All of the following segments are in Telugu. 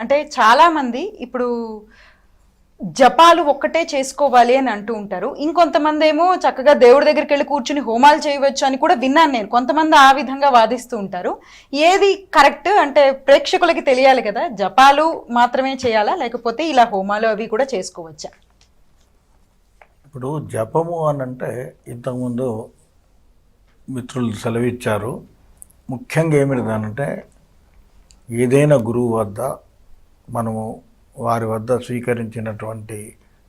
అంటే చాలామంది ఇప్పుడు జపాలు ఒక్కటే చేసుకోవాలి అని అంటూ ఉంటారు. ఇంకొంతమంది ఏమో చక్కగా దేవుడి దగ్గరికి వెళ్ళి కూర్చుని హోమాలు చేయవచ్చు అని కూడా విన్నాను నేను. కొంతమంది ఆ విధంగా వాదిస్తూ ఉంటారు. ఏది కరెక్ట్ అంటే ప్రేక్షకులకి తెలియాలి కదా, జపాలు మాత్రమే చేయాలా లేకపోతే ఇలా హోమాలు అవి కూడా చేసుకోవచ్చా? ఇప్పుడు జపము అని అంటే ఇంతకుముందు మిత్రులు సెలవిచ్చారు. ముఖ్యంగా ఏమిటిదనంటే ఏదైనా గురువు వద్ద మనము వారి వద్ద స్వీకరించినటువంటి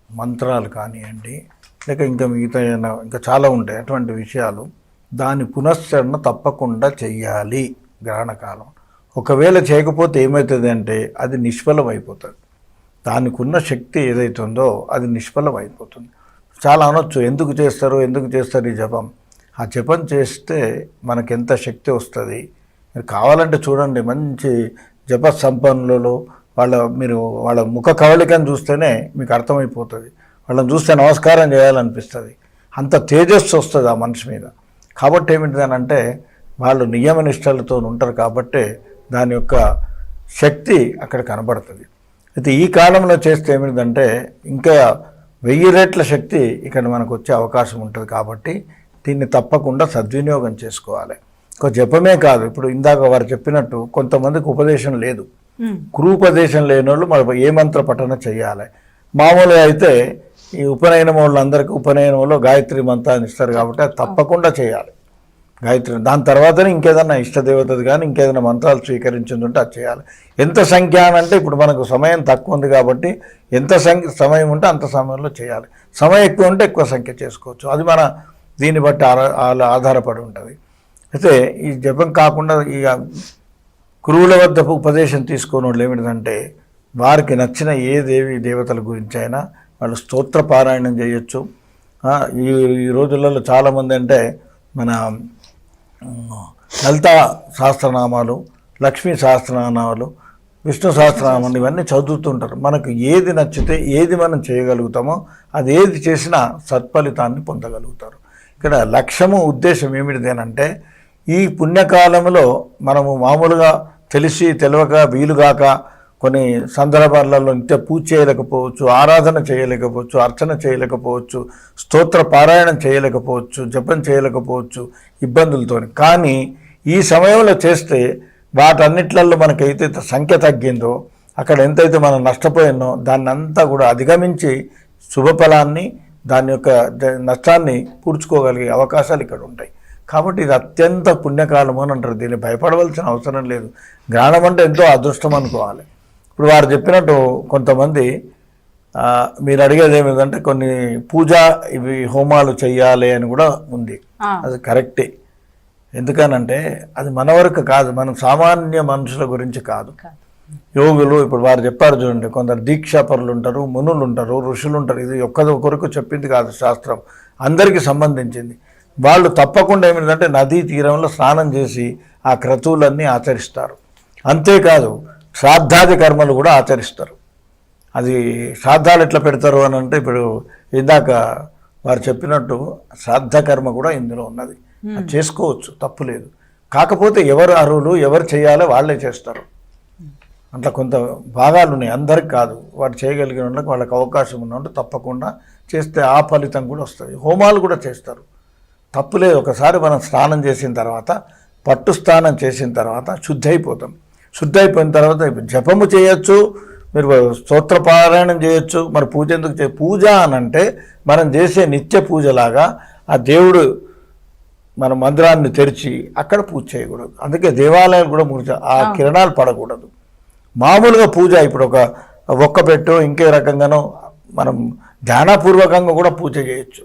మంత్రాలు కానివ్వండి, లేక ఇంకా మిగతా ఇంకా చాలా ఉంటాయి అటువంటి విషయాలు, దాని పునశ్చరణ తప్పకుండా చెయ్యాలి గ్రహణకాలం. ఒకవేళ చేయకపోతే ఏమవుతుంది అంటే అది నిష్ఫలం అయిపోతుంది. దానికి ఉన్న శక్తి ఏదైతుందో అది నిష్ఫలం అయిపోతుంది. చాలా అనొచ్చు, ఎందుకు చేస్తారు ఈ జపం? ఆ జపం చేస్తే మనకెంత శక్తి వస్తుంది. మీరు కావాలంటే చూడండి, మంచి జప సంపన్నులలో మీరు వాళ్ళ ముఖ కవళికను చూస్తేనే మీకు అర్థమైపోతుంది. వాళ్ళని చూస్తే నమస్కారం చేయాలనిపిస్తుంది. అంత తేజస్సు వస్తుంది ఆ మనిషి మీద. కాబట్టి ఏమిటిదనంటే వాళ్ళు నియమ నిష్టలతో ఉంటారు కాబట్టి దాని యొక్క శక్తి అక్కడ కనబడుతుంది. అయితే ఈ కాలంలో చేస్తే ఏమిటిదంటే ఇంకా 1000 రెట్ల శక్తి ఇక్కడ మనకు వచ్చే అవకాశం ఉంటుంది. కాబట్టి దీన్ని తప్పకుండా సద్వినియోగం చేసుకోవాలి. ఒక జపమే కాదు, ఇప్పుడు ఇందాక వారు చెప్పినట్టు కొంతమందికి ఉపదేశం లేదు, గురూపదేశం లేని వాళ్ళు మరి ఏ మంత్ర పఠన చేయాలి. మామూలుగా అయితే ఈ ఉపనయనం వాళ్ళందరికీ ఉపనయనంలో గాయత్రి మంత్రాన్ని ఇస్తారు కాబట్టి అది తప్పకుండా చేయాలి గాయత్రి. దాని తర్వాతనే ఇంకేదన్నా ఇష్టదేవతది కానీ ఇంకేదైనా మంత్రాలు స్వీకరించింది ఉంటే అది చేయాలి. ఎంత సంఖ్య అంటే ఇప్పుడు మనకు సమయం తక్కువ ఉంది కాబట్టి ఎంత సమయం ఉంటే అంత సమయంలో చేయాలి. సమయం ఎక్కువ ఉంటే ఎక్కువ సంఖ్య చేసుకోవచ్చు. అది మన దీన్ని బట్టి ఆధారపడి ఉంటుంది. అయితే ఈ జపం కాకుండా ఈ గురువుల వద్ద ఉపదేశం తీసుకునే వాళ్ళు ఏమిటంటే వారికి నచ్చిన ఏ దేవతల గురించి అయినా వాళ్ళు స్తోత్ర పారాయణం చేయొచ్చు. ఈ రోజులలో చాలామంది అంటే మన లలితా సహస్రనామాలు, లక్ష్మీ సహస్రనామాలు, విష్ణు సహస్రనామాలు ఇవన్నీ చదువుతుంటారు. మనకు ఏది నచ్చితే ఏది మనం చేయగలుగుతామో అది ఏది చేసినా సత్ఫలితాన్ని పొందగలుగుతారు. ఇక్కడ లక్ష్యము ఉద్దేశం ఏమిటిదేనంటే ఈ పుణ్యకాలంలో మనము మామూలుగా తెలియక వీలుగాక కొన్ని సందర్భాలలో నిత్య పూజ చేయలేకపోవచ్చు, ఆరాధన చేయలేకపోవచ్చు, అర్చన చేయలేకపోవచ్చు, స్తోత్ర పారాయణం చేయలేకపోవచ్చు, జపం చేయలేకపోవచ్చు ఇబ్బందులతో. కానీ ఈ సమయంలో చేస్తే వాటన్నిట్లలో మనకైతే సంఖ్య తగ్గిందో, అక్కడ ఎంతైతే మనం నష్టపోయినో దాన్ని అంతా కూడా అధిగమించి శుభఫలాన్ని దాని యొక్క నష్టాన్ని పూడ్చుకోగలిగే అవకాశాలు ఇక్కడ ఉంటాయి. కాబట్టి ఇది అత్యంత పుణ్యకాలం అని అంటారు. దీన్ని భయపడవలసిన అవసరం లేదు. గ్రహణం అంటే ఎంతో అదృష్టం అనుకోవాలి. ఇప్పుడు వారు చెప్పినట్టు కొంతమంది మీరు అడిగేది ఏమిటంటే కొన్ని పూజా ఇవి హోమాలు చెయ్యాలి అని కూడా ఉంది. అది కరెక్టే. ఎందుకనంటే అది మన వరకు కాదు, మన సామాన్య మనుషుల గురించి కాదు. యోగులు ఇప్పుడు వారు చెప్పారు చూడండి, కొందరు దీక్షాపరులు ఉంటారు, మునులు ఉంటారు, ఋషులు ఉంటారు. ఇది ఒక్కరికొరకు చెప్పింది కాదు శాస్త్రం, అందరికీ సంబంధించింది. వాళ్ళు తప్పకుండా ఏమిటంటే నదీ తీరంలో స్నానం చేసి ఆ క్రతువులన్నీ ఆచరిస్తారు. అంతేకాదు శ్రాద్ధాది కర్మలు కూడా ఆచరిస్తారు. అది శ్రాద్ధాలు ఎట్లా పెడతారు అని అంటే ఇప్పుడు ఇందాక వారు చెప్పినట్టు శ్రాద్ధ కర్మ కూడా ఇందులో ఉన్నది. అది చేసుకోవచ్చు, తప్పులేదు. కాకపోతే ఎవరు అర్హులు ఎవరు చేయాలో వాళ్ళే చేస్తారు. అట్లా కొంత భాగాలు ఉన్నాయి, అందరికి కాదు. వాడు చేయగలిగిన వాళ్ళకి వాళ్ళకి అవకాశం ఉన్నట్టు తప్పకుండా చేస్తే ఆ ఫలితం కూడా వస్తుంది. హోమాలు కూడా చేస్తారు, తప్పులేదు. ఒకసారి మనం స్నానం చేసిన తర్వాత, పట్టు స్నానం చేసిన తర్వాత శుద్ధి అయిపోతాం. శుద్ధి అయిపోయిన తర్వాత జపము చేయొచ్చు, మీరు స్తోత్ర పారాయణం చేయొచ్చు. మరి పూజ ఎందుకు పూజ అనంటే మనం చేసే నిత్య పూజలాగా ఆ దేవుడు మన మందిరాన్ని తెరిచి అక్కడ పూజ చేయకూడదు. అందుకే దేవాలయాలు కూడా పూజ ఆ కిరణాలు పడకూడదు. మామూలుగా పూజ ఇప్పుడు ఒక్క పెట్టు ఇంకే రకంగానో మనం ధ్యానపూర్వకంగా కూడా పూజ చేయొచ్చు.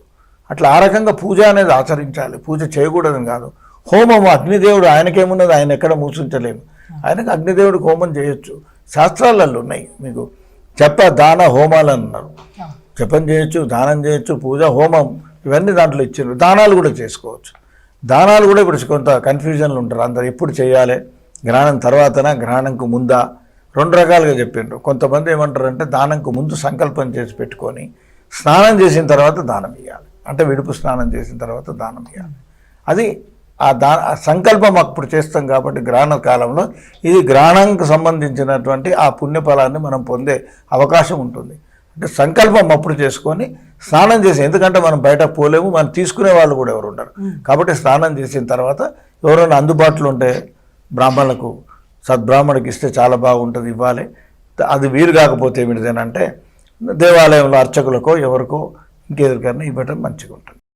అట్లా ఆ రకంగా పూజ అనేది ఆచరించాలి. పూజ చేయకూడదని కాదు. హోమము అగ్నిదేవుడు ఆయనకేమున్నది, ఆయన ఎక్కడ మూసించలేము. ఆయనకు అగ్నిదేవుడికి హోమం చేయొచ్చు. శాస్త్రాలలో ఉన్నాయి మీకు దాన హోమాలు అన్నారు. జపం చేయొచ్చు, దానం చేయొచ్చు, పూజ హోమం ఇవన్నీ దాంట్లో ఇచ్చారు. దానాలు కూడా చేసుకోవచ్చు. దానాలు కూడా ఇప్పుడు కొంత కన్ఫ్యూజన్లు ఉంటారు అందరు, ఎప్పుడు చేయాలి, గ్రహణం తర్వాతనా గ్రహణంకు ముందా, 2 రకాలుగా చెప్పిండ్రు. కొంతమంది ఏమంటారంటే దానంకు ముందు సంకల్పం చేసి పెట్టుకొని స్నానం చేసిన తర్వాత దానం ఇవ్వాలి, అంటే విడుపు స్నానం చేసిన తర్వాత దానం ఇవ్వాలి. అది ఆ సంకల్పం అప్పుడు చేస్తాం కాబట్టి గ్రహణ కాలంలో ఇది గ్రహణంకి సంబంధించినటువంటి ఆ పుణ్యఫలాన్ని మనం పొందే అవకాశం ఉంటుంది. అంటే సంకల్పం అప్పుడు చేసుకొని స్నానం చేసి, ఎందుకంటే మనం బయట పోలేము, మనం తీసుకునే వాళ్ళు కూడా ఎవరు ఉండరు కాబట్టి స్నానం చేసిన తర్వాత ఎవరైనా అందుబాటులో ఉంటే బ్రాహ్మణులకు, సద్బ్రాహ్మణుడికి ఇస్తే చాలా బాగుంటుంది, ఇవ్వాలి. అది వీలు కాకపోతే ఏమిటిదేనంటే దేవాలయంలో అర్చకులకో ఎవరికో ఇంకెవరికైనా ఇవ్వటం మంచిగా ఉంటుంది.